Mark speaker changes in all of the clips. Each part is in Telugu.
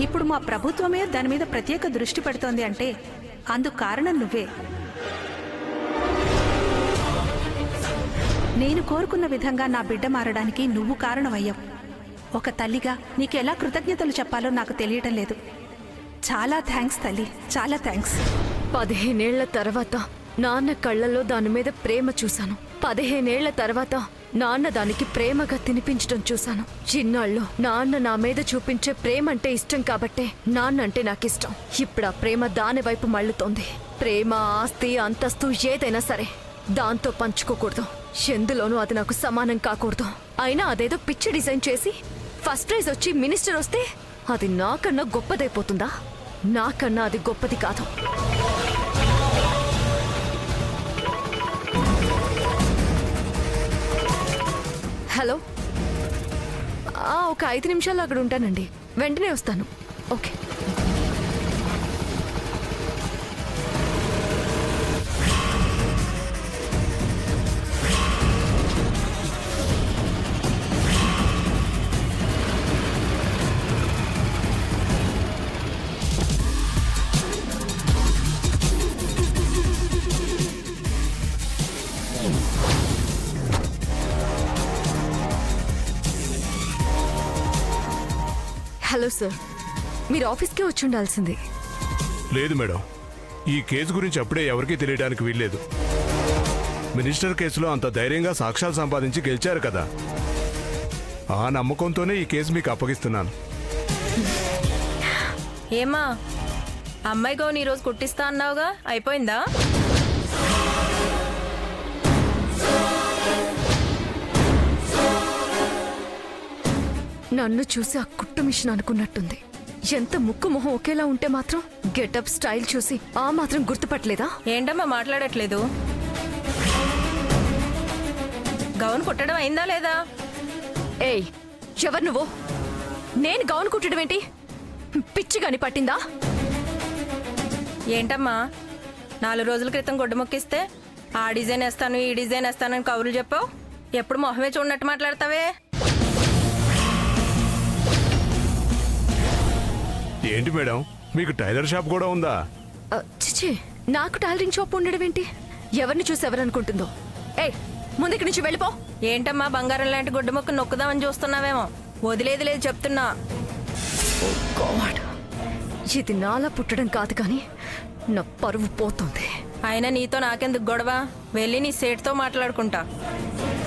Speaker 1: ఇప్పుడు మా ప్రభుత్వమే దాని మీద ప్రత్యేక దృష్టి పెడుతోంది అంటే అందుకు కారణం నువ్వే. నేను కోరుకున్న విధంగా నా బిడ్డ మారడానికి నువ్వు కారణమయ్యావు. ఒక తల్లిగా నీకు ఎలా కృతజ్ఞతలు చెప్పాలో నాకు తెలియటం లేదు. చాలా థ్యాంక్స్ తల్లి, చాలా థ్యాంక్స్.
Speaker 2: 15 ఏళ్ల తర్వాత నాన్న కళ్ళల్లో దాని మీద ప్రేమ చూశాను. 15 ఏళ్ల తర్వాత నాన్న దానికి ప్రేమగా తినిపించడం చూశాను. చిన్నాళ్ళు నాన్న నా మీద చూపించే ప్రేమ అంటే ఇష్టం కాబట్టే నాన్న అంటే నాకిష్టం. ఇప్పుడు ఆ ప్రేమ దాని వైపు మళ్ళుతోంది. ప్రేమ, ఆస్తి, అంతస్తు ఏదైనా సరే దాంతో పంచుకోకూడదు. ఎందులోనూ అది నాకు సమానం కాకూడదు. అయినా అదేదో పిచ్చి డిజైన్ చేసి ఫస్ట్ ప్రైజ్ వచ్చి మినిస్టర్ వస్తే అది నాకన్నా గొప్పదైపోతుందా? నాకన్నా అది గొప్పది కాదు. హలో, ఒక 5 నిమిషాలు అక్కడ ఉంటానండి, వెంటనే వస్తాను. ఓకే. హలో సార్, మీరు ఆఫీస్కే వచ్చి ఉండాల్సింది.
Speaker 3: లేదు మేడం, ఈ కేసు గురించి అప్పుడే ఎవరికీ తెలియడానికి వీల్లేదు. మినిస్టర్ కేసులో అంత ధైర్యంగా సాక్ష్యాలు సంపాదించి గెలిచారు కదా, ఆ నమ్మకంతోనే ఈ కేసు మీకు అప్పగిస్తున్నాను.
Speaker 4: ఏమా అమ్మాయి గౌన్ ఈరోజు కుట్టిస్తా అన్నావుగా, అయిపోయిందా?
Speaker 2: నన్ను చూసి ఆ కుట్టు మిషన్ అనుకున్నట్టుంది. ఎంత ముక్కు మొహం ఒకేలా ఉంటే మాత్రం గెటప్ స్టైల్ చూసి ఆ మాత్రం గుర్తుపట్టలేదా?
Speaker 4: ఏంటమ్మా మాట్లాడట్లేదు? గౌన్ కుట్టడం అయిందా లేదా?
Speaker 2: ఏయ్, ఎవరు నువ్వు? నేను గౌన్ కుట్టడం ఏంటి? పిచ్చిగాని పట్టిందా?
Speaker 4: ఏంటమ్మా 4 రోజుల క్రితం గుడ్డ మొక్కిస్తే ఆ డిజైన్ వేస్తాను, ఈ డిజైన్ వేస్తానని కౌరులు చెప్పావు. ఎప్పుడు మొహమే చూడనట్టు మాట్లాడతావే?
Speaker 3: ఏంటి మేడం, మీకు టైలర్ షాప్ కూడా ఉందా?
Speaker 2: చిచి, నాకు టైలరింగ్ షాప్ ఉండడం ఏంటి? ఎవరిని చూసి ఎవరనుకుంటుందో. ఏయ్, ముందుకి నుంచి వెళ్ళిపో.
Speaker 4: ఏంటమ్మా బంగారం లాంటి గుడ్డ మొక్క నొక్కుదామని చూస్తున్నావేమో. వదిలేది లేదు చెప్తున్నా.
Speaker 2: ఇది నాలా పుట్టడం కాదు కానీ నా పరువు పోతుంది.
Speaker 4: అయినా నీతో నాకెందుకు గొడవ? వెళ్ళి నీ సేటుతో మాట్లాడుకుంటా.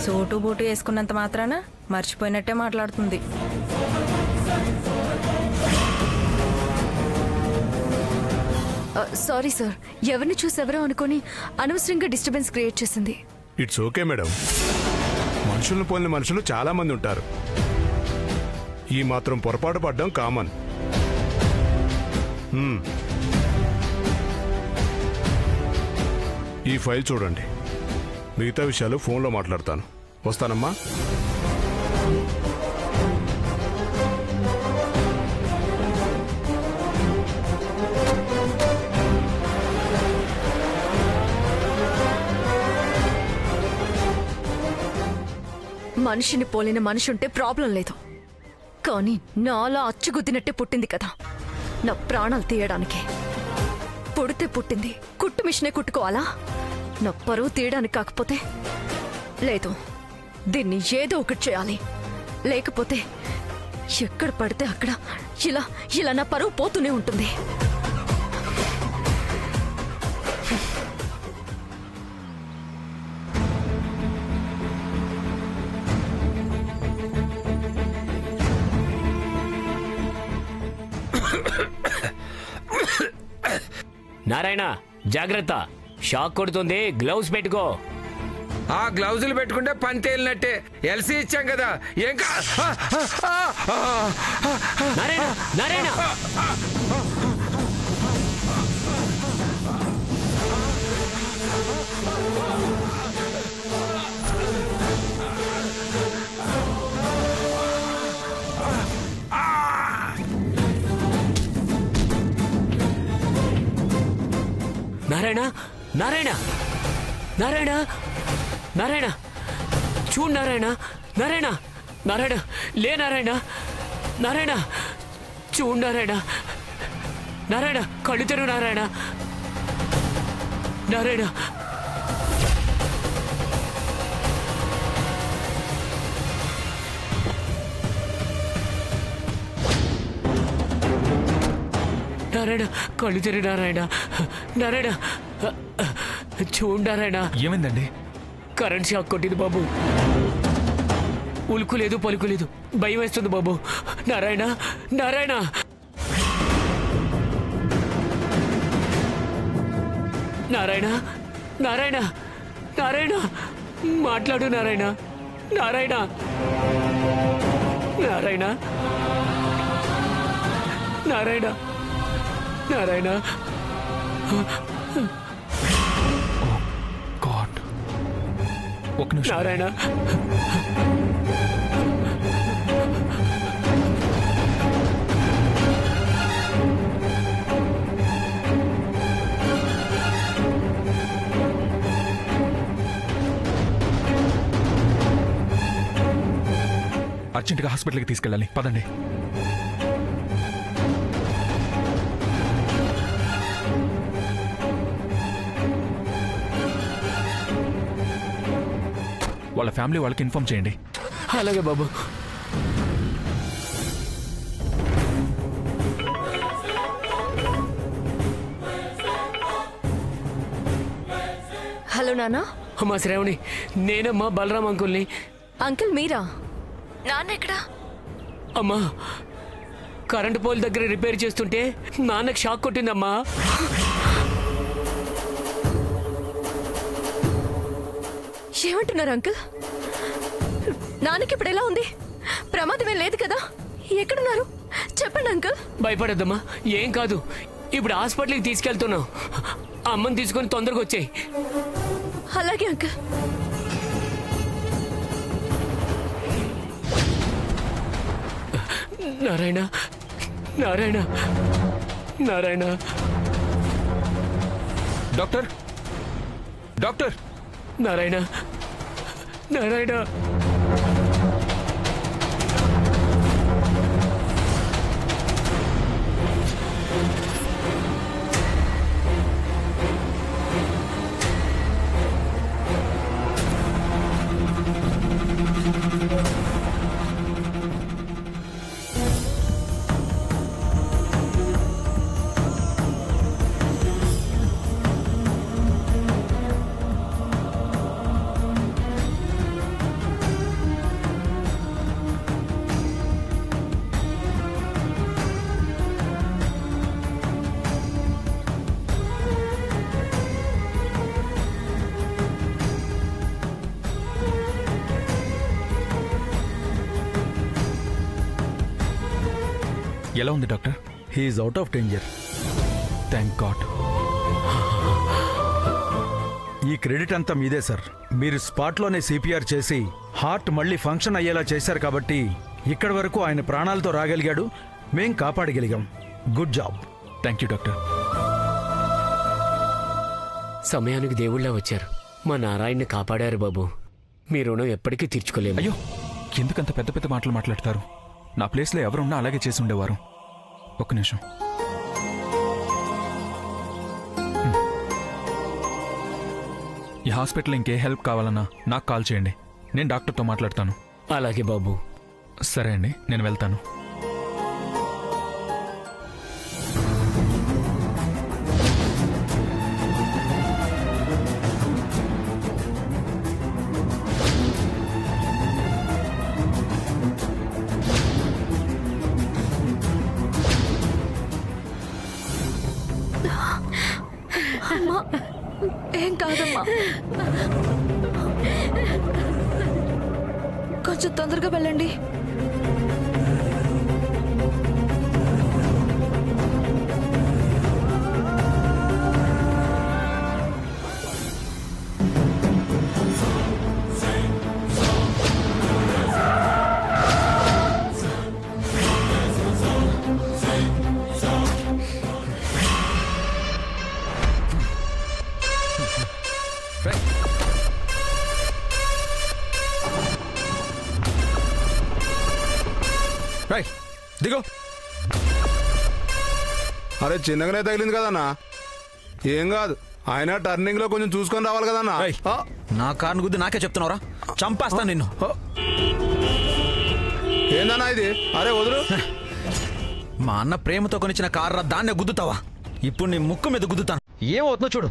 Speaker 4: సూటు బూటు వేసుకున్నంత మాత్రాన మర్చిపోయినట్టే మాట్లాడుతుంది.
Speaker 2: సారీ సార్, ఎవరిని చూసి ఎవరో అనుకొని అనవసరంగా డిస్టర్బెన్స్ క్రియేట్ చేసింది.
Speaker 3: ఇట్స్ ఓకే మేడం, మనుషులను పోలిన మనుషులు చాలా మంది ఉంటారు. ఈ మాత్రం పొరపాటు పడ్డం కామన్. ఈ ఫైల్ చూడండి, మిగతా విషయాలు ఫోన్లో మాట్లాడతాను. వస్తానమ్మా.
Speaker 2: మనిషిని పోలిన మనిషి ఉంటే ప్రాబ్లం లేదు, కానీ నాలా అచ్చుగుద్దినట్టే పుట్టింది కదా, నా ప్రాణాలు తీయడానికి. పుడితే పుట్టింది, కుట్టు మిషనే కుట్టుకోవాలా? నా పరువు తీయడానికి కాకపోతే లేదు, దీన్ని ఏదో ఒకటి చేయాలి. లేకపోతే ఎక్కడ పడితే అక్కడ ఇలా ఇలా నా పరువు పోతూనే ఉంటుంది.
Speaker 5: నారాయణ, జాగ్రత్త, షాక్ కొడుతుంది, గ్లౌస్ పెట్టుకో.
Speaker 6: ఆ గ్లౌజులు పెట్టుకుంటే పని తేలినట్టే. ఎల్సీ ఇచ్చాం కదా. ఏం
Speaker 5: నారాయణ, నారాయణ, నారాయణ, నారాయణ, నారాయణ, నారాయణ, చూడు నారాయణ, నారాయణ, నారాయణ, లే నారాయణ, నారాయణ చూడు నారాయణ, నారాయణ కళ్ళు తెరువు నారాయణ, నారాయణ నారాయణ కళ్ళు తెరు నారాయణ, నారాయణ చూడు నారాయణ.
Speaker 7: ఏమైందండి?
Speaker 5: కరెంట్ షాక్ కొట్టింది బాబు. ఉలుకు లేదు పలుకు లేదు, భయం వేస్తుంది బాబు. నారాయణ నారాయణ నారాయణ నారాయణ నారాయణ మాట్లాడు నారాయణ, నారాయణ నారాయణ నారాయణ నారాయణ.
Speaker 7: గాడ్, ఒక నిమిషం.
Speaker 5: నారాయణ
Speaker 7: అర్జెంటుగా హాస్పిటల్కి తీసుకెళ్ళాలి, పదండి. వాళ్ళ ఫ్యామిలీ వాళ్ళకి ఇన్ఫార్మ్ చేయండి.
Speaker 5: అలాగే బాబు.
Speaker 2: హలో నాన్న.
Speaker 5: అమ్మా శ్రావణి, నేనమ్మా బలరాం అంకుల్ని.
Speaker 2: అంకుల్ మీరా? నాన్న ఎక్కడా?
Speaker 5: అమ్మా కరెంటు పోల్ దగ్గర రిపేర్ చేస్తుంటే నాన్నకు షాక్ కొట్టిందమ్మా.
Speaker 2: ఏమంటున్నారు అంకుల్? నాన్నకి ఇప్పుడు ఎలా ఉంది? ప్రమాదమే లేదు కదా? ఎక్కడున్నారు చెప్పండి అంకుల్.
Speaker 5: భయపడద్దమ్మా, ఏం కాదు. ఇప్పుడు హాస్పిటల్కి తీసుకెళ్తున్నాం. అమ్మని తీసుకొని తొందరగా వచ్చాయి.
Speaker 2: అలాగే uncle.
Speaker 5: Narayana Narayana Narayana.
Speaker 7: Doctor, doctor.
Speaker 5: Narayana Narayana
Speaker 7: ఎలా ఉంది doctor?
Speaker 8: He is out of danger.
Speaker 7: Thank God.
Speaker 8: ఈ క్రెడిట్ అంతా మీదే సార్. మీరు స్పాట్లోనే సిపిఆర్ చేసి హార్ట్ మళ్ళీ ఫంక్షన్ అయ్యేలా చేశారు కాబట్టి ఇక్కడి వరకు ఆయన ప్రాణాలతో రాగలిగాడు, మేం కాపాడగలిగాం. Good job.
Speaker 7: Thank you doctor.
Speaker 5: సమయానికి దేవుళ్ళ వచ్చారు. మా నారాయణని కాపాడారు బాబు. మీ రుణం ఎప్పటికీ తీర్చుకోలేము.
Speaker 7: అయ్యో, ఎందుకంత పెద్ద పెద్ద మాటలు మాట్లాడతారు? నా ప్లేస్లో ఎవరున్నా అలాగే చేసి ఉండేవారు. ఒక్క నిమిషం. ఈ హాస్పిటల్ ఇంకే హెల్ప్ కావాలన్నా నాకు కాల్ చేయండి, నేను డాక్టర్తో మాట్లాడతాను.
Speaker 5: అలాగే బాబు.
Speaker 7: సరే అండి, నేను వెళ్తాను.
Speaker 2: అమ్మా ఏం కాదమ్మా, కొంచెం తొందరగా వెళ్ళండి.
Speaker 8: దిగో.
Speaker 3: అరే చిన్నగానే తగిలింది కదన్నా, ఏం కాదు. ఆయన టర్నింగ్ లో కొంచెం చూసుకొని రావాలి కదన్నా.
Speaker 8: నా కారును గుద్ది నాకే చెప్తున్నావురా? చంపేస్తాను నిన్ను.
Speaker 3: ఏందన్నా ఇది? అరే వదులు.
Speaker 8: మా అన్న ప్రేమతో కొనిచ్చిన కారురా, దాన్నే గుద్దుతావా? ఇప్పుడు నీ ముక్కు మీద గుద్దుతాను, ఏమవుతుందో చూడు.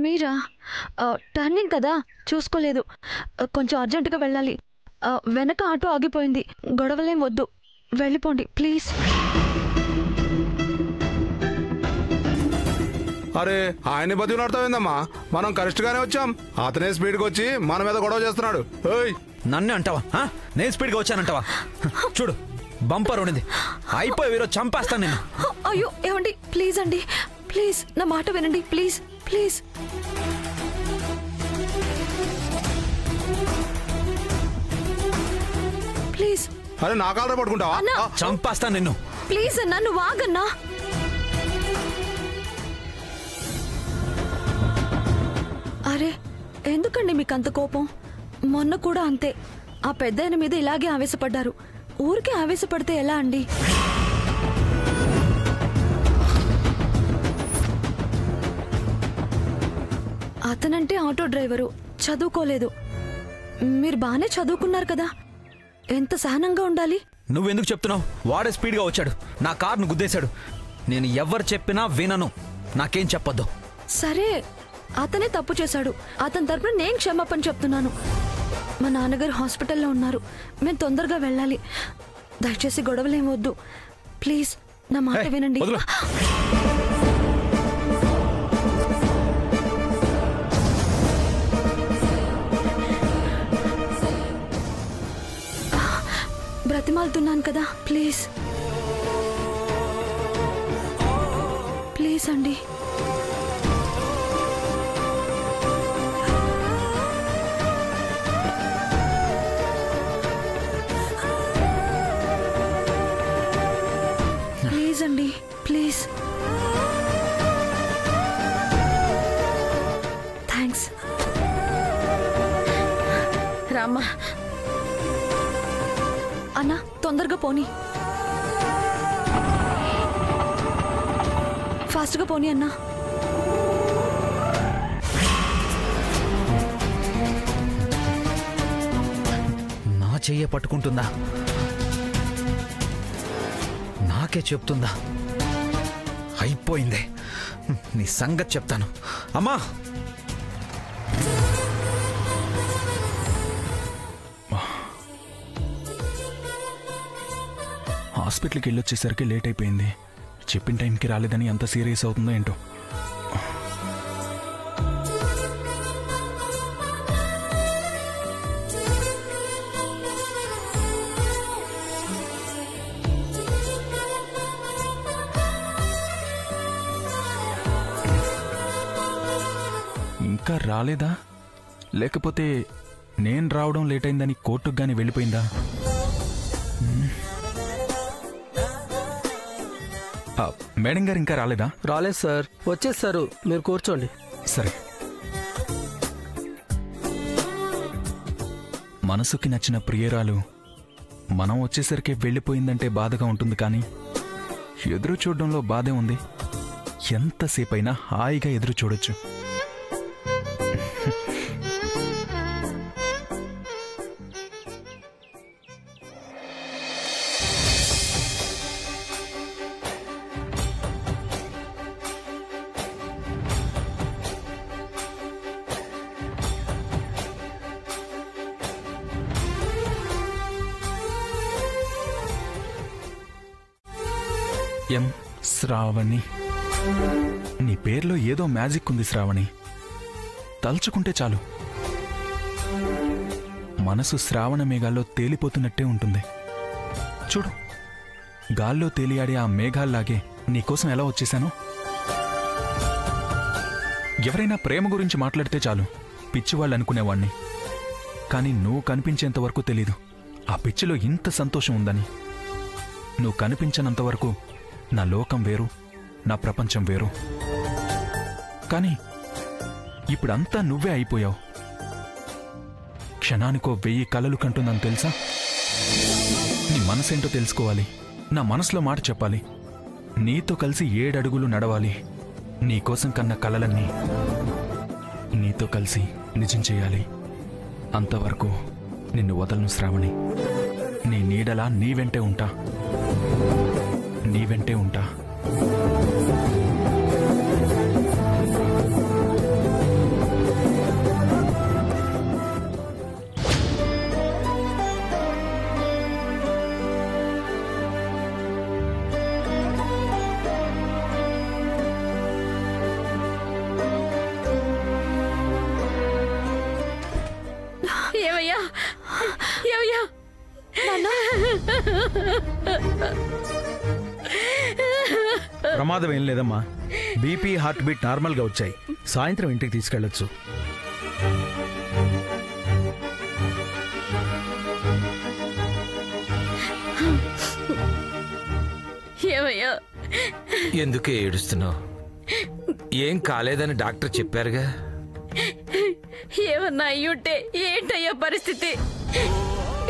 Speaker 2: మీరా? టర్నింగ్ కదా, చూసుకోలేదు. కొంచెం అర్జెంటుగా వెళ్ళాలి. వెనక ఆటో ఆగిపోయింది. గొడవలేం వద్దు, వెళ్ళిపోండి ప్లీజ్.
Speaker 3: అరే ఆయన బతికినడతావేందమ్మా, మనం కరెక్ట్ గానే వచ్చాం. అతనే స్పీడ్కి వచ్చి మన మీద గొడవ చేస్తున్నాడు.
Speaker 8: నన్నే అంటావా? నేను స్పీడ్గా వచ్చానంటావా? చూడు, బంపర్ ఉండింది. అయిపోయి ఈరోజు చంపేస్తాను నేను.
Speaker 2: అయ్యో ఏమండి, ప్లీజ్ అండి, ప్లీజ్ నా మాట వినండి, ప్లీజ్ ప్లీజ్. ప్లీజ్.
Speaker 3: అరే నా కాలర పట్టుకుంటావా?
Speaker 8: చంపేస్తాను నిన్ను.
Speaker 2: ప్లీజ్ అన్నా, నువ్వు ఆగన్నా. అరే ఎందుకండి మీకు అంత కోపం? మొన్న కూడా అంతే, ఆ పెద్దాయన మీద ఇలాగే ఆవేశపడ్డారు. ఊరికే ఆవేశపడితే ఎలా అండి? అతనంటే ఆటో డ్రైవరు, చదువుకోలేదు. మీరు బాగానే చదువుకున్నారు కదా, ఎంత సహనంగా ఉండాలి.
Speaker 8: నువ్వెందుకు చెప్తున్నావు? వాడే స్పీడ్గా వచ్చాడు, నా కారును గుద్దేశాడు. నేను ఎవరు చెప్పినా వినను, నాకేం చెప్పొద్దు.
Speaker 2: సరే, అతనే తప్పు చేశాడు. అతని తరపున నేను క్షమాపణ చెప్తున్నాను. మా నాన్నగారు హాస్పిటల్లో ఉన్నారు, మేము తొందరగా వెళ్ళాలి. దయచేసి గొడవలేం వద్దు, ప్లీజ్ నా మాట వినండి. బ్రతిమాలుతున్నాను కదా, ప్లీజ్ ప్లీజ్ అండి. ప్లీజ్ అండి, ప్లీజ్. థ్యాంక్స్.
Speaker 4: రామ్మా.
Speaker 2: అన్నా తొందరగా పోనీ, ఫాస్ట్గా పోనీ అన్నా.
Speaker 8: నా చెయ్యి పట్టుకుంటుందా? నాకే చెప్తుందా? అయిపోయింది, నీ సంగతి చెప్తాను. అమ్మా,
Speaker 7: హాస్పిటల్కి వెళ్ళొచ్చేసరికి లేట్ అయిపోయింది. చెప్పిన టైంకి రాలేదని ఎంత సీరియస్ అవుతుందో ఏంటో. ఇంకా రాలేదా? లేకపోతే నేను రావడం లేట్ అయిందని కోర్టుకు కానీ వెళ్ళిపోయిందా? మేడం గారు ఇంకా రాలేదా?
Speaker 9: రాలేదు సార్, వచ్చేస్తారు, మీరు కూర్చోండి.
Speaker 7: సరే. మనసుకి నచ్చిన ప్రియురాలు మనం వచ్చేసరికి వెళ్ళిపోయిందంటే బాధగా ఉంటుంది, కానీ ఎదురు చూడడంలో బాధే ఉంది. ఎంతసేపైనా హాయిగా ఎదురు చూడొచ్చు. ఎం శ్రావణి. నీ పేర్లో ఏదో మ్యాజిక్ ఉంది శ్రావణి. తలుచుకుంటే చాలు మనసు శ్రావణ మేఘాల్లో తేలిపోతున్నట్టే ఉంటుంది. చూడు, గాల్లో తేలియాడే ఆ మేఘాల్లాగే నీకోసం ఎలా వచ్చేశాను. ఎవరైనా ప్రేమ గురించి మాట్లాడితే చాలు పిచ్చివాళ్ళు అనుకునేవాణ్ణి. కానీ నువ్వు కనిపించేంత వరకు తెలీదు ఆ పిచ్చిలో ఇంత సంతోషం ఉందని. నువ్వు కనిపించనంతవరకు నా లోకం వేరు, నా ప్రపంచం వేరు. కానీ ఇప్పుడంతా నువ్వే అయిపోయావు. క్షణానికో 1000 కలలు కంటుందని తెలుసా? నీ మనసేంటో తెలుసుకోవాలి, నా మనసులో మాట చెప్పాలి, నీతో కలిసి 7 అడుగులు నడవాలి. నీకోసం కన్న కలలన్నీ నీతో కలిసి నిజం చేయాలి. అంతవరకు నిన్ను వదలను శ్రావణి. నీ నీడలా నీ వెంటే ఉంటా, నీ వెంటే ఉంటా.
Speaker 2: ఏమయ్యా ఏమయ్యా
Speaker 8: ప్రమాదం ఏం లేదమ్మా. బీపీ, హార్ట్ బీట్ నార్మల్గా వచ్చాయి. సాయంత్రం ఇంటికి తీసుకెళ్లొచ్చు.
Speaker 2: ఏమయ్యా
Speaker 6: ఎందుకే ఏడుస్తున్నావు? ఏం కాలేదని డాక్టర్ చెప్పారుగా.
Speaker 2: ఏమన్నా అయ్యుంటే ఏంటయ్యా పరిస్థితి?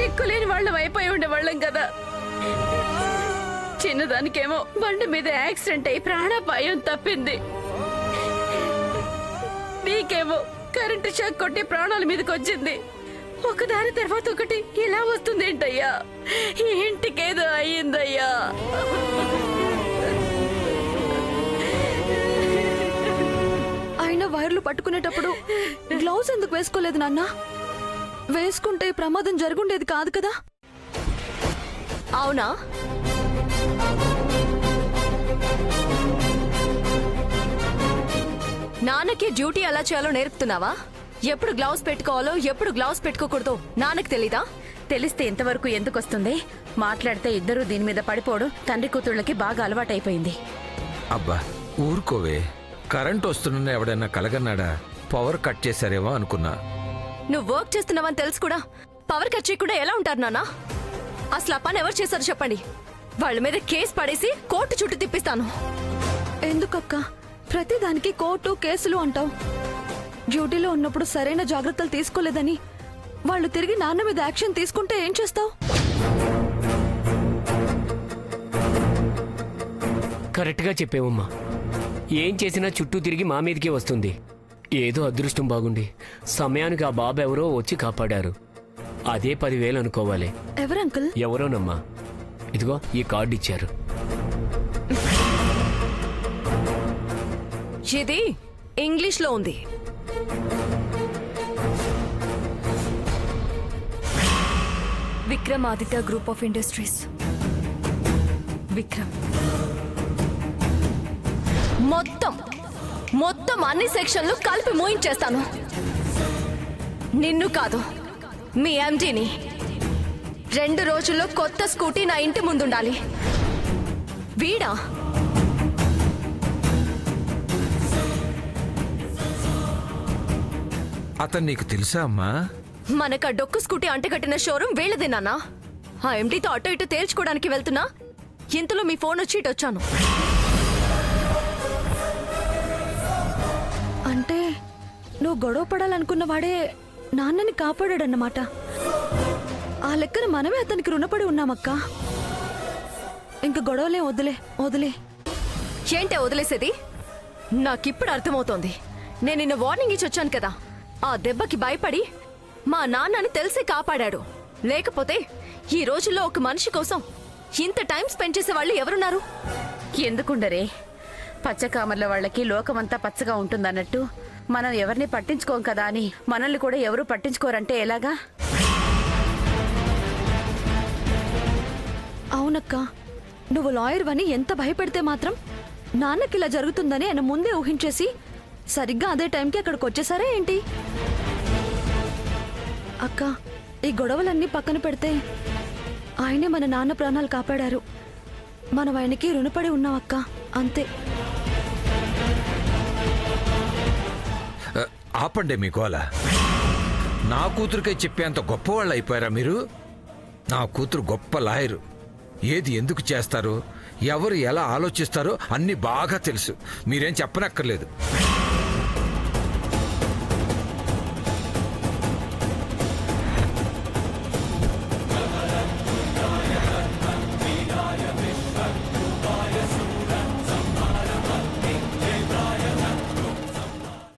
Speaker 2: ఎక్కులేని వాళ్ళం అయిపోయి ఉండేవాళ్ళం కదా. చిన్నదానికేమో బండి మీద యాక్సిడెంట్ అయి ప్రాణాపాయం తప్పింది. నీకేమో కరెంటు షాక్ కొట్టి ప్రాణాల మీదకి వచ్చింది. ఒకదాని తర్వాత ఒకటి ఇలా వస్తుంది ఏంటయ్యా? ఇంటికేదో అయ్యిందయ్యా.
Speaker 10: అయినా వైర్లు పట్టుకునేటప్పుడు గ్లౌస్ ఎందుకు వేసుకోలేదు నాన్న? వేసుకుంటే ప్రమాదం జరుగుండేది కాదు కదా.
Speaker 2: అవునా? నాన్నకి డ్యూటీ ఎలా చేయాలో నేర్పుతున్నావా? ఎప్పుడు గ్లౌస్ పెట్టుకోవాలో ఎప్పుడు గ్లౌస్ పెట్టుకోకూడదో నాన్నకి తెలీదా?
Speaker 11: తెలిస్తే ఇంతవరకు ఎందుకు వస్తుంది? మాట్లాడితే ఇద్దరు దీని మీద పడిపోవడం తండ్రి కూతుళ్ళకి బాగా అలవాటైపోయింది.
Speaker 6: అబ్బా ఊరుకోవే. కరెంట్ వస్తున్నా ఎవడైనా కలగన్నాడా? పవర్ కట్ చేశారేమో అనుకున్నా.
Speaker 2: నువ్వు వర్క్ చేస్తున్నావని తెలుసు కూడా పవర్ కట్ చేయకుండా ఎలా ఉంటారు నాన్న? అసలు ఆ పని ఎవరు చేశారు చెప్పండి. వాళ్ళ మీద కేసు పడేసి కోర్టు చుట్టూ తిప్పిస్తాను.
Speaker 10: ఎందుకక్క ప్రతిదానికి కోర్టు కేసులు అంటావు? డ్యూటీలో ఉన్నప్పుడు సరైన జాగ్రత్తలు తీసుకోలేదని వాళ్ళు తిరిగి నాన్న మీద యాక్షన్ తీసుకుంటే ఏం చేస్తావు?
Speaker 5: కరెక్ట్గా చెప్పేవమ్మా. ఏం చేసినా చుట్టూ తిరిగి మా మీదకే వస్తుంది. ఏదో అదృష్టం బాగుండి సమయానికి ఆ బాబు ఎవరో వచ్చి కాపాడారు. అదే 10,000 అనుకోవాలి.
Speaker 10: ఎవరు అంకుల్?
Speaker 5: ఎవరోనమ్మా. ఇదిగో ఈ కార్డు ఇచ్చారు.
Speaker 2: ఇది ఇంగ్లీష్లో ఉంది. Vikramaditya group of industries. Vikram. మొత్తం అన్ని సెక్షన్లు కలిపి మూయించేస్తాను. నిన్ను కాదు, మీ ఎండీని. 2 రోజుల్లో కొత్త స్కూటీ నా ఇంటి ముందుండాలి. వీడా?
Speaker 6: అతను నీకు తెలుసా అమ్మా?
Speaker 2: మనకు ఆ డొక్కు స్కూటీ అంటగట్టిన షోరూమ్ వీళ్ళదేనా? ఆ ఎండీతో అటో ఇటు తేల్చుకోవడానికి వెళ్తున్నా ఇంతలో మీ ఫోన్ వచ్చి ఇటు వచ్చాను.
Speaker 10: అంటే నువ్వు గొడవ పడాలనుకున్న వాడే నాన్నని కాపాడాడన్నమాట. ఆ లెక్కన మనమే అతనికి రుణపడి ఉన్నామక్క. ఇంక గొడవలే వదిలే.
Speaker 2: ఏంటే వదిలేసేది? నాకిప్పుడు అర్థమవుతోంది. నేను నిన్న వార్నింగ్ ఇచ్చి వచ్చాను కదా. ఆ దెబ్బకి భయపడి మా నాన్నని తెలిసి కాపాడాడు. లేకపోతే ఈ రోజుల్లో ఒక మనిషి కోసం ఇంత టైం స్పెండ్ చేసే వాళ్ళు ఎవరున్నారు?
Speaker 11: ఎందుకుండరే? పచ్చకామర్ల వాళ్ళకి లోకమంతా పచ్చగా ఉంటుందన్నట్టు మనం ఎవరిని పట్టించుకోం కదా అని మనల్ని కూడా ఎవరు పట్టించుకోరంటే ఎలాగా?
Speaker 10: అవునక్క, నువ్వు లాయర్ అని ఎంత భయపెడితే మాత్రం నాన్నకి ఇలా జరుగుతుందని ఆయన ముందే ఊహించేసి సరిగ్గా అదే టైంకి అక్కడికి వచ్చేసారా ఏంటి? అక్క, ఈ గొడవలన్నీ పక్కన పెడితే ఆయనే మన నాన్న ప్రాణాలు కాపాడారు. మనం ఆయనకి రుణపడి ఉన్నాం అక్క, అంతే.
Speaker 6: ఆపండి మీ గోల. నా కూతురికే చెప్పేంత గొప్పవాళ్ళు అయిపోయారా మీరు? నా కూతురు గొప్ప లాయరు. ఏది ఎందుకు చేస్తారు, ఎవరు ఎలా ఆలోచిస్తారో అన్నీ బాగా తెలుసు. మీరేం చెప్పనక్కర్లేదు.